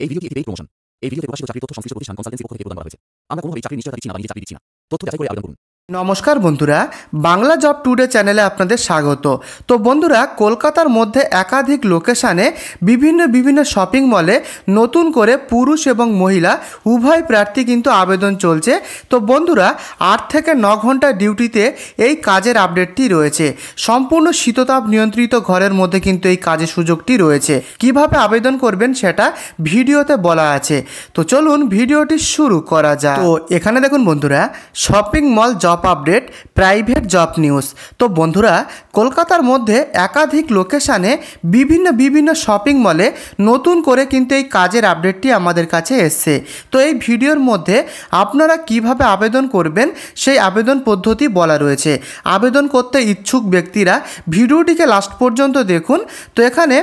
এই ভিডিওটি একটি পেইড প্রমোশন। এই ভিডিওতে প্রকাশিত চাকরির তথ্য সংশ্লিষ্ট প্রতিষ্ঠান কনসালটেন্সি পক্ষ থেকে প্রদান করা হয়েছে। আমরা কোনোভাবেই চাকরির নিশ্চয়তা দিচ্ছি না বা নিজে চাকরি দিচ্ছি না। তথ্য যাচাই করে আবেদন করুন। নমস্কার বন্ধুরা, বাংলা জব টুডে চ্যানেলে আপনাদের স্বাগত। তো বন্ধুরা, কলকাতার মধ্যে একাধিক লোকেশানে বিভিন্ন শপিং মলে নতুন করে পুরুষ এবং মহিলা উভয় প্রার্থী কিন্তু আবেদন চলছে। তো বন্ধুরা, 8 থেকে 9 ঘন্টা ডিউটিতে এই কাজের আপডেটটি রয়েছে। সম্পূর্ণ শীততাপ নিয়ন্ত্রিত ঘরের মধ্যে কিন্তু এই কাজের সুযোগটি রয়েছে। কিভাবে আবেদন করবেন সেটা ভিডিওতে বলা আছে। তো চলুন ভিডিওটি শুরু করা যাক। তো এখানে দেখুন বন্ধুরা, shopping mall job update, private job news. তো বন্ধুরা, কলকাতার মধ্যে একাধিক লোকেশানে বিভিন্ন শপিং মলে নতুন করে কিন্তু এই কাজের আপডেটটি আমাদের কাছে এসছে। তো এই ভিডিওর মধ্যে আপনারা কিভাবে আবেদন করবেন সেই আবেদন পদ্ধতি বলা রয়েছে। আবেদন করতে ইচ্ছুক ব্যক্তিরা ভিডিওটিকে লাস্ট পর্যন্ত দেখুন। তো এখানে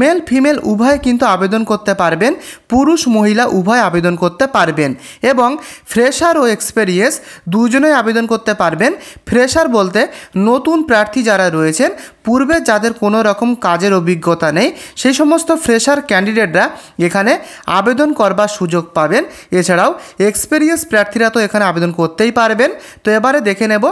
মেল ফিমেল উভয় কিন্তু আবেদন করতে পারবেন, পুরুষ মহিলা উভয় আবেদন করতে পারবেন এবং ফ্রেশার ও এক্সপেরিয়েন্স দুজনেই আবেদন করতে পারবেন। ফ্রেশার বলতে নতুন প্রার্থী যারা রয়েছেন, পূর্বে যাদের কোনো রকম কাজের অভিজ্ঞতা নেই, সেই সমস্ত ফ্রেশার ক্যান্ডিডেটরা এখানে আবেদন করবার সুযোগ পাবেন। এছাড়াও এক্সপেরিয়েন্স প্রার্থীরা তো এখানে আবেদন করতেই পারবেন। তো এবারে দেখে নেব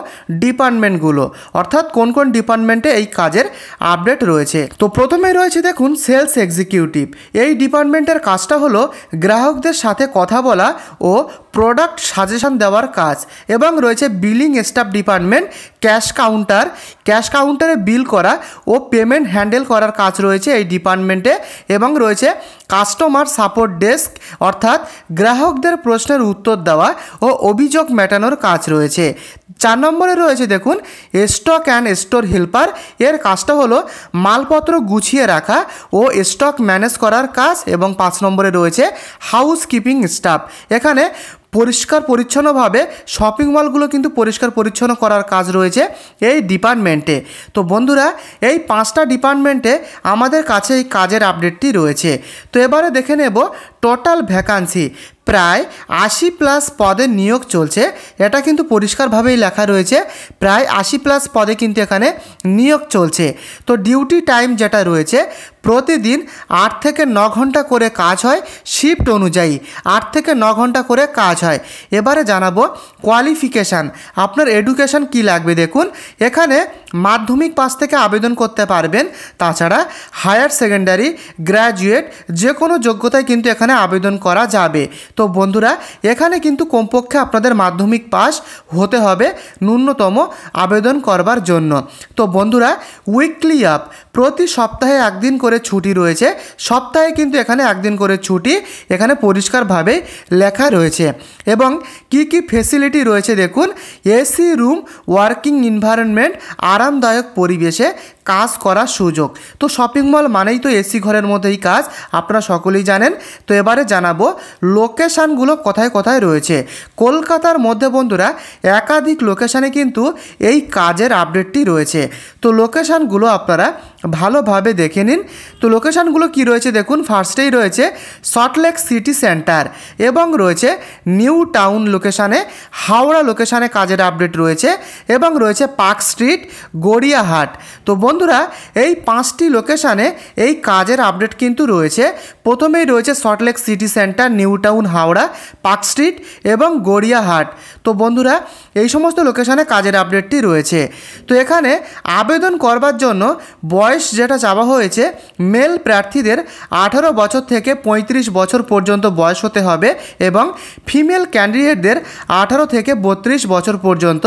ডিপার্টমেন্টগুলো, অর্থাৎ কোন কোন ডিপার্টমেন্টে এই কাজের আপডেট রয়েছে। তো প্রথমে রয়েছে দেখুন সেলস এক্সিকিউটিভ। এই ডিপার্টমেন্টের কাজটা হলো গ্রাহকদের সাথে কথা বলা ও প্রোডাক্ট সাজেশন দেওয়ার কাজ। এবং রয়েছে বিলিং স্টাফ ডিপার্টমেন্ট, ক্যাশ কাউন্টারে বিল করা ও পেমেন্ট হ্যান্ডেল করার কাজ রয়েছে এই ডিপার্টমেন্টে। এবং রয়েছে কাস্টমার সাপোর্ট ডেস্ক, অর্থাৎ গ্রাহকদের প্রশ্নের উত্তর দেওয়া ও অভিযোগ মেটানোর কাজ রয়েছে। 4 নম্বরে রয়েছে দেখুন স্টক অ্যান্ড স্টোর হেল্পার। এর কাজটা হলো মালপত্র গুছিয়ে রাখা ও স্টক ম্যানেজ করার কাজ। এবং 5 নম্বরে রয়েছে হাউস কিপিং স্টাফ। এখানে পরিষ্কার পরিচ্ছন্নভাবে শপিং মলগুলো কিন্তু পরিষ্কার পরিচ্ছন্ন করার কাজ রয়েছে এই ডিপার্টমেন্টে। তো বন্ধুরা, এই 5টা ডিপার্টমেন্টে আমাদের কাছে এই কাজের আপডেটটি রয়েছে। তো এবারে দেখে নেব টোটাল ভ্যাকান্সি। প্রায় 80+ পদে নিয়োগ চলছে। এটা কিন্তু পরিষ্কারভাবেই লেখা রয়েছে, প্রায় 80+ পদে কিন্তু এখানে নিয়োগ চলছে। তো ডিউটি টাইম যেটা রয়েছে, প্রতিদিন 8 থেকে 9 ঘন্টা করে কাজ হয়। শিফট অনুযায়ী 8 থেকে 9 ঘন্টা করে কাজ হয়। এবারে জানাবো কোয়ালিফিকেশান, আপনার এডুকেশান কি লাগবে। দেখুন এখানে মাধ্যমিক পাস থেকে আবেদন করতে পারবেন। তাছাড়া হায়ার সেকেন্ডারি, গ্র্যাজুয়েট যে কোনো যোগ্যতায় কিন্তু এখানে আবেদন করা যাবে। তো বন্ধুরা, এখানে কিন্তু কমপক্ষে আপনাদের মাধ্যমিক পাস হতে হবে ন্যূনতম আবেদন করবার জন্য। তো বন্ধুরা, উইকলি অফ, প্রতি সপ্তাহে একদিন করে ছুটি রয়েছে। সপ্তাহে কিন্তু এখানে একদিন করে ছুটি এখানে পরিষ্কারভাবে লেখা রয়েছে। এবং কি কি ফেসিলিটি রয়েছে দেখুন, এসি রুম, ওয়ার্কিং এনভায়রনমেন্ট, আরামদায়ক পরিবেশে কাজ করার সুযোগ। তো শপিং মল মানেই তো এসি ঘরের মধ্যেই কাজ, আপনারা সকলেই জানেন। তো এবারে জানাবো লোকেশানগুলো কোথায় কোথায় রয়েছে। কলকাতার মধ্যে বন্ধুরা একাধিক লোকেশানে কিন্তু এই কাজের আপডেটটি রয়েছে। তো লোকেশানগুলো আপনারা ভালোভাবে দেখে নিন। তো লোকেশানগুলো কি রয়েছে দেখুন, ফার্স্টেই রয়েছে সল্টলেক সিটি সেন্টার এবং রয়েছে নিউ টাউন লোকেশানে, হাওড়া লোকেশানে কাজের আপডেট রয়েছে এবং রয়েছে পার্ক স্ট্রিট, গড়িয়াহাট। তো বন্ধুরা, এই 5টি লোকেশানে এই কাজের আপডেট কিন্তু রয়েছে। প্রথমেই রয়েছে Salt Lake city centre, new town, Howrah, park street এবং গড়িয়াহাট। তো বন্ধুরা, এই সমস্ত লোকেশানে কাজের আপডেটটি রয়েছে। তো এখানে আবেদন করবার জন্য বয়স যেটা চাওয়া হয়েছে, মেল প্রার্থীদের 18 বছর থেকে 35 বছর পর্যন্ত বয়স হতে হবে এবং ফিমেল ক্যান্ডিডেটদের 18 থেকে 32 বছর পর্যন্ত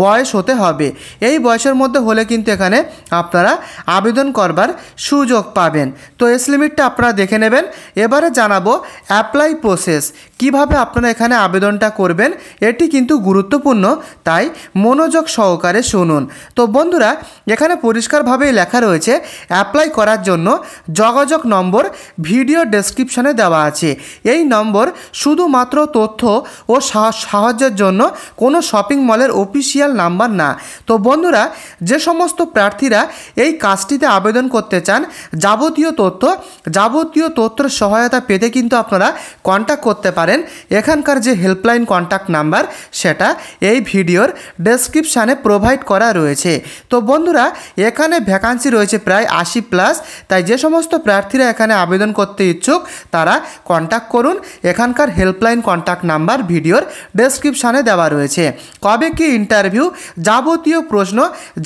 বয়স হতে হবে। এই বয়সের মধ্যে হলে কিন্তু এখানে আপনারা আবেদন করবার সুযোগ পাবেন। তো এজ লিমিটটা আপনারা দেখে নেবেন। এবারে জানাবো অ্যাপ্লাই প্রসেস, কিভাবে আপনারা এখানে আবেদনটা করবেন। এটি কিন্তু গুরুত্বপূর্ণ, তাই মনোযোগ সহকারে শুনুন। তো বন্ধুরা, এখানে পরিষ্কারভাবেই লেখা রয়েছে অ্যাপ্লাই করার জন্য যোগাযোগ নম্বর ভিডিও ডেসক্রিপশানে দেওয়া আছে। এই নম্বর শুধুমাত্র তথ্য ও সাহায্যের জন্য, কোনো শপিং মলের অফিসিয়াল নাম্বার না। তো বন্ধুরা, যে সমস্ত প্রার্থীরা এই কাজটিতে আবেদন করতে চান, যাবতীয় তথ্যের সহায়তা পেতে কিন্তু আপনারা কন্ট্যাক্ট করতে পারেন। এখানকার যে হেল্পলাইন কন্ট্যাক্ট নাম্বার সেটা এই ভিডিওর ডেসক্রিপশানে প্রোভাইড করা রয়েছে। তো বন্ধুরা, এখানে ভ্যাকান্সি রয়েছে রয়েছে প্রায় 80+। তাই যে সমস্ত প্রার্থীরা এখানে আবেদন করতে ইচ্ছুক তারা কন্ট্যাক্ট করুন। এখানকার হেল্পলাইন কন্ট্যাক্ট নাম্বার ভিডিওর ডেসক্রিপশানে দেওয়া রয়েছে। কবে কি ইন্টারভিউ, যাবতীয় প্রশ্ন,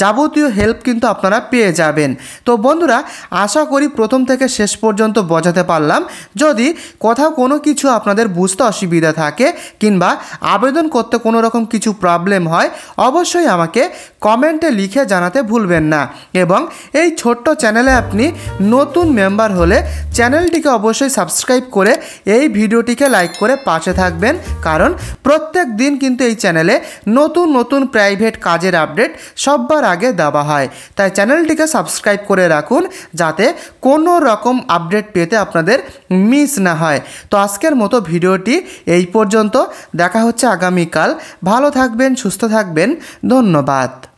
যাবতীয় হেল্প কিন্তু আপনারা পেয়ে যাবেন। তো বন্ধুরা, আশা করি প্রথম থেকে শেষ পর্যন্ত বোঝাতে পারলাম। যদি কোথাও কোনো কিছু আপনাদের বুঝতে অসুবিধা থাকে কিংবা আবেদন করতে কোনো রকম কিছু প্রবলেম হয়, অবশ্যই আমাকে কমেন্টে লিখে জানাতে ভুলবেন না। এবং এই ছোট্ট চ্যানেলে আপনি নতুন মেম্বার হলে চ্যানেলটিকে অবশ্যই সাবস্ক্রাইব করে এই ভিডিওটিকে লাইক করে পাশে থাকবেন, কারণ প্রত্যেক দিন কিন্তু এই চ্যানেলে নতুন নতুন প্রাইভেট কাজের আপডেট সবার আগে দেওয়া হয়। তাই চ্যানেলটিকে সাবস্ক্রাইব করে রাখুন যাতে কোনো রকম আপডেট পেতে আপনাদের মিস না হয়। তো আজকের মতো ভিডিওটি এই পর্যন্ত। দেখা হচ্ছে আগামীকাল। ভালো থাকবেন, সুস্থ থাকবেন। ধন্যবাদ।